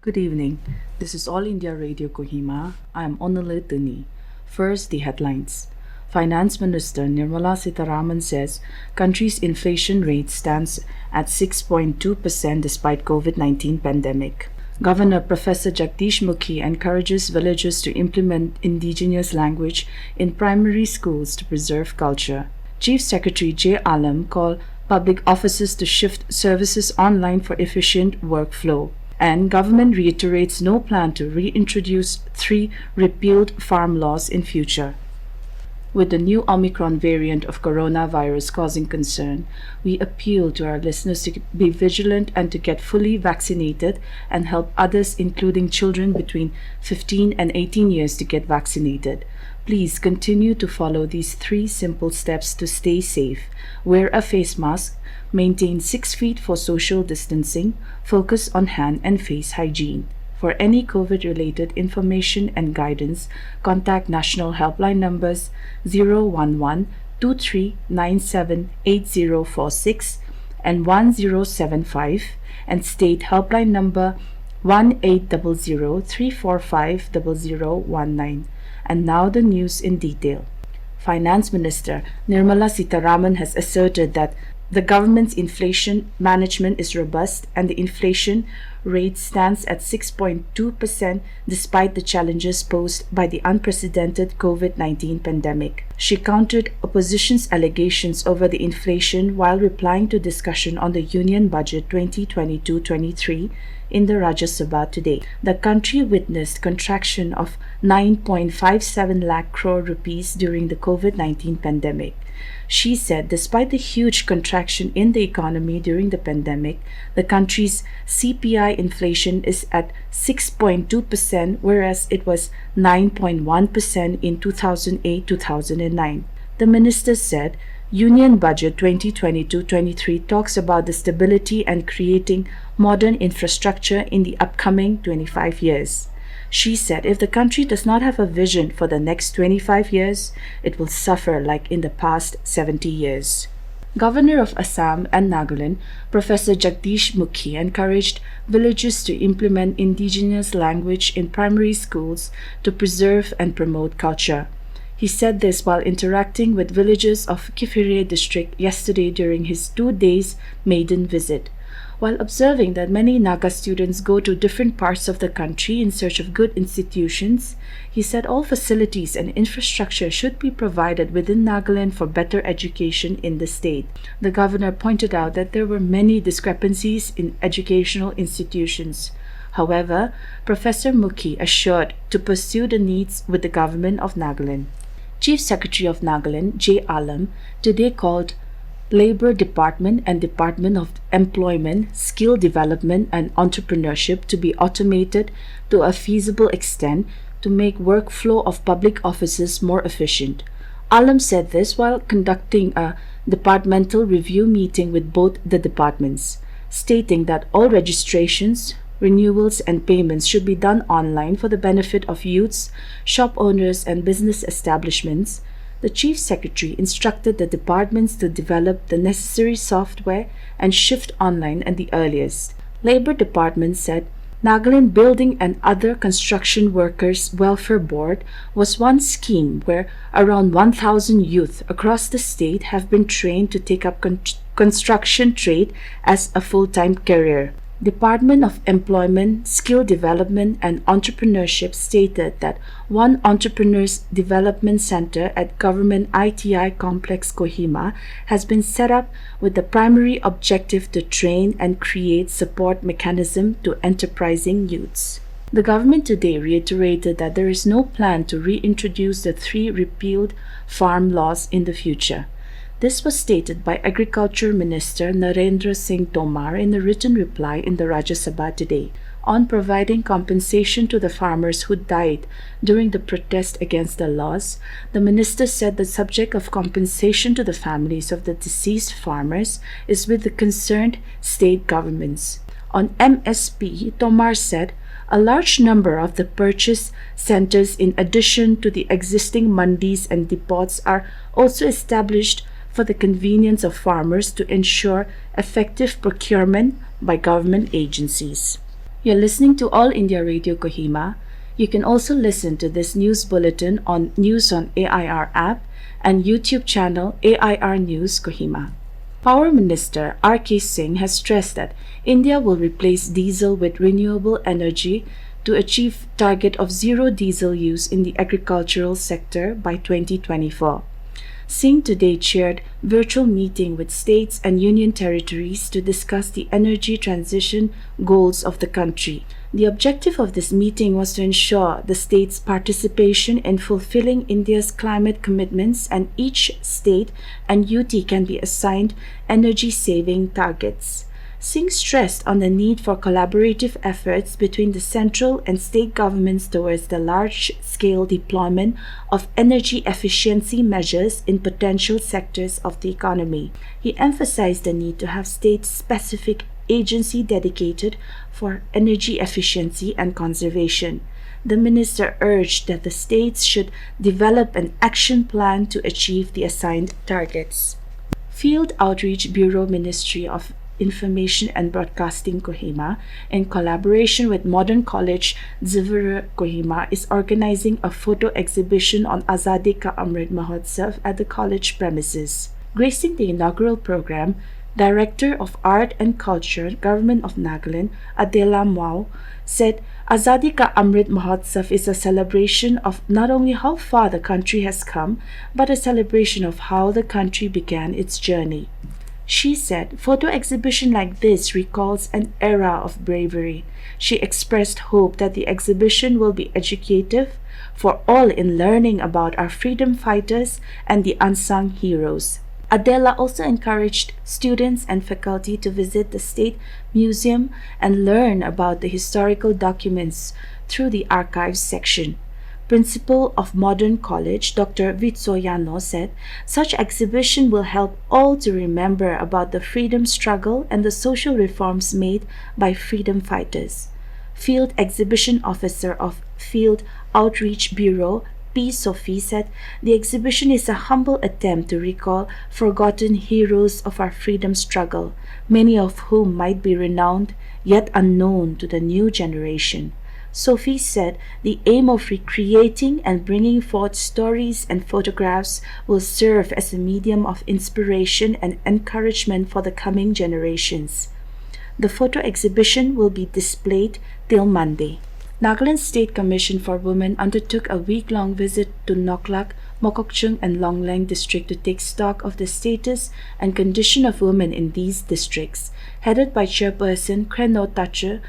Good evening. This is All India Radio Kohima. I am Onalituni. First, the headlines. Finance Minister Nirmala Sitharaman says country's inflation rate stands at 6.2% despite COVID-19 pandemic. Governor Professor Jagdish Mukhi encourages villagers to implement indigenous language in primary schools to preserve culture. Chief Secretary J. Alam called public offices to shift services online for efficient workflow. And government reiterates no plan to reintroduce 3 repealed farm laws in future. With the new Omicron variant of coronavirus causing concern, we appeal to our listeners to be vigilant and to get fully vaccinated and help others, including children between 15 and 18 years, to get vaccinated. Please continue to follow these 3 simple steps to stay safe. Wear a face mask, maintain 6 feet for social distancing, focus on hand and face hygiene. For any COVID-related information and guidance, contact national helpline numbers 011-2397-8046 and 1075 and state helpline number 1800-345-0019. And now the news in detail. Finance Minister Nirmala Sitharaman has asserted that the government's inflation management is robust and the inflation rate stands at 6.2% despite the challenges posed by the unprecedented COVID-19 pandemic. She countered opposition's allegations over the inflation while replying to discussion on the Union Budget 2022-23 in the Rajya Sabha today. The country witnessed contraction of 9.57 lakh crore rupees during the COVID-19 pandemic. She said despite the huge contraction in the economy during the pandemic, the country's CPI inflation is at 6.2%, whereas it was 9.1% in 2008-2009. The minister said Union Budget 2022-23 talks about the stability and creating modern infrastructure in the upcoming 25 years. She said if the country does not have a vision for the next 25 years, it will suffer like in the past 70 years. Governor of Assam and Nagaland, Professor Jagdish Mukhi, encouraged villagers to implement indigenous language in primary schools to preserve and promote culture. He said this while interacting with villagers of Febuary district yesterday during his 2 days maiden visit. While observing that many Naga students go to different parts of the country in search of good institutions, he said all facilities and infrastructure should be provided within Nagaland for better education in the state. The governor pointed out that there were many discrepancies in educational institutions. However, Professor Mukhi assured to pursue the needs with the government of Nagaland. Chief Secretary of Nagaland, J. Alam, today called Labour Department and Department of Employment, Skill Development and Entrepreneurship to be automated to a feasible extent to make workflow of public offices more efficient. Alam said this while conducting a departmental review meeting with both the departments, stating that all registrations, renewals and payments should be done online for the benefit of youths, shop owners and business establishments. The Chief Secretary instructed the departments to develop the necessary software and shift online at the earliest. Labour Department said Nagaland Building and Other Construction Workers Welfare Board was one scheme where around 1,000 youth across the state have been trained to take up construction trade as a full-time career. Department of Employment, Skill Development and Entrepreneurship stated that one Entrepreneurs Development Center at Government ITI Complex Kohima has been set up with the primary objective to train and create support mechanism to enterprising youths. The government today reiterated that there is no plan to reintroduce the 3 repealed farm laws in the future. This was stated by Agriculture Minister Narendra Singh Tomar in a written reply in the Rajya Sabha today on providing compensation to the farmers who died during the protest against the laws. The minister said the subject of compensation to the families of the deceased farmers is with the concerned state governments. On MSP, Tomar said a large number of the purchase centers in addition to the existing mandis and depots are also established for the convenience of farmers to ensure effective procurement by government agencies. You're listening to All India Radio Kohima. You can also listen to this news bulletin on News on AIR app and YouTube channel AIR News Kohima. Power Minister R.K. Singh has stressed that India will replace diesel with renewable energy to achieve target of zero diesel use in the agricultural sector by 2024. Singh today chaired virtual meeting with states and union territories to discuss the energy transition goals of the country. The objective of this meeting was to ensure the states' participation in fulfilling India's climate commitments, and each state and UT can be assigned energy-saving targets. Singh stressed on the need for collaborative efforts between the central and state governments towards the large-scale deployment of energy efficiency measures in potential sectors of the economy. He emphasized the need to have state-specific agency dedicated for energy efficiency and conservation. The minister urged that the states should develop an action plan to achieve the assigned targets. Field Outreach Bureau Ministry of Information and Broadcasting Kohima, in collaboration with Modern College Febuary Kohima, is organizing a photo exhibition on Azadi Ka Amrit Mahotsav at the college premises. Gracing the inaugural program, Director of Art and Culture, Government of Nagaland, Adela Mao, said Azadi Ka Amrit Mahotsav is a celebration of not only how far the country has come, but a celebration of how the country began its journey. She said photo exhibition like this recalls an era of bravery. She expressed hope that the exhibition will be educative for all in learning about our freedom fighters and the unsung heroes. Adela also encouraged students and faculty to visit the State Museum and learn about the historical documents through the archives section. Principal of Modern College, Dr. Vitsoyano, said such exhibition will help all to remember about the freedom struggle and the social reforms made by freedom fighters. Field Exhibition Officer of Field Outreach Bureau, P. Sophie, said the exhibition is a humble attempt to recall forgotten heroes of our freedom struggle, many of whom might be renowned yet unknown to the new generation. Sophie said the aim of recreating and bringing forth stories and photographs will serve as a medium of inspiration and encouragement for the coming generations. The photo exhibition will be displayed till Monday. Nagaland State Commission for Women undertook a week-long visit to Noklak, Mokokchung and Longleng district to take stock of the status and condition of women in these districts. Headed by Chairperson Kreno Tache,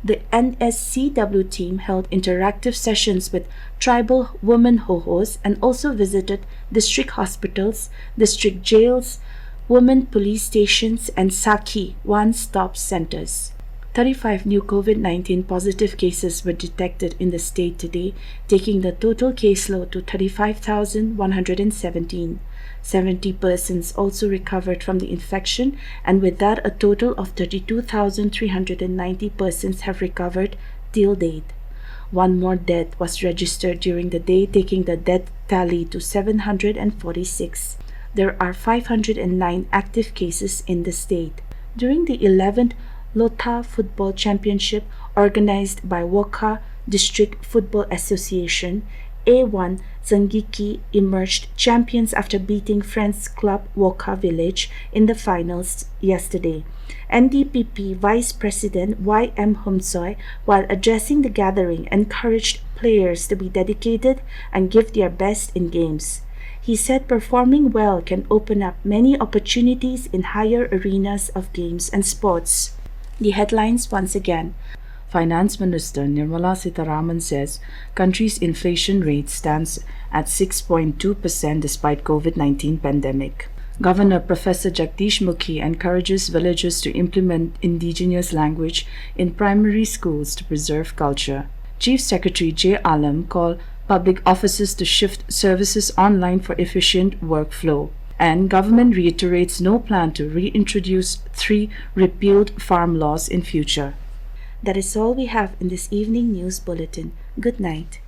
the NSCW team held interactive sessions with tribal women hohos and also visited district hospitals, district jails, women police stations, and Saki one-stop centers. 35 new COVID-19 positive cases were detected in the state today, taking the total caseload to 35,117. 70 persons also recovered from the infection, and with that a total of 32,390 persons have recovered till date. One more death was registered during the day, taking the death tally to 746. There are 509 active cases in the state. During the 11th Lotha Football Championship organized by Wokha District Football Association, A1 Zangiki emerged champions after beating Friends Club Wokha Village in the finals yesterday. NDPP Vice President Y.M. Humsoy, while addressing the gathering, encouraged players to be dedicated and give their best in games. He said performing well can open up many opportunities in higher arenas of games and sports. The headlines once again. Finance Minister Nirmala Sitharaman says country's inflation rate stands at 6.2% despite COVID-19 pandemic. Governor Professor Jagdish Mukhi encourages villagers to implement indigenous language in primary schools to preserve culture. Chief Secretary J. Alam called public offices to shift services online for efficient workflow. And government reiterates no plan to reintroduce 3 repealed farm laws in future. That is all we have in this evening news bulletin. Good night.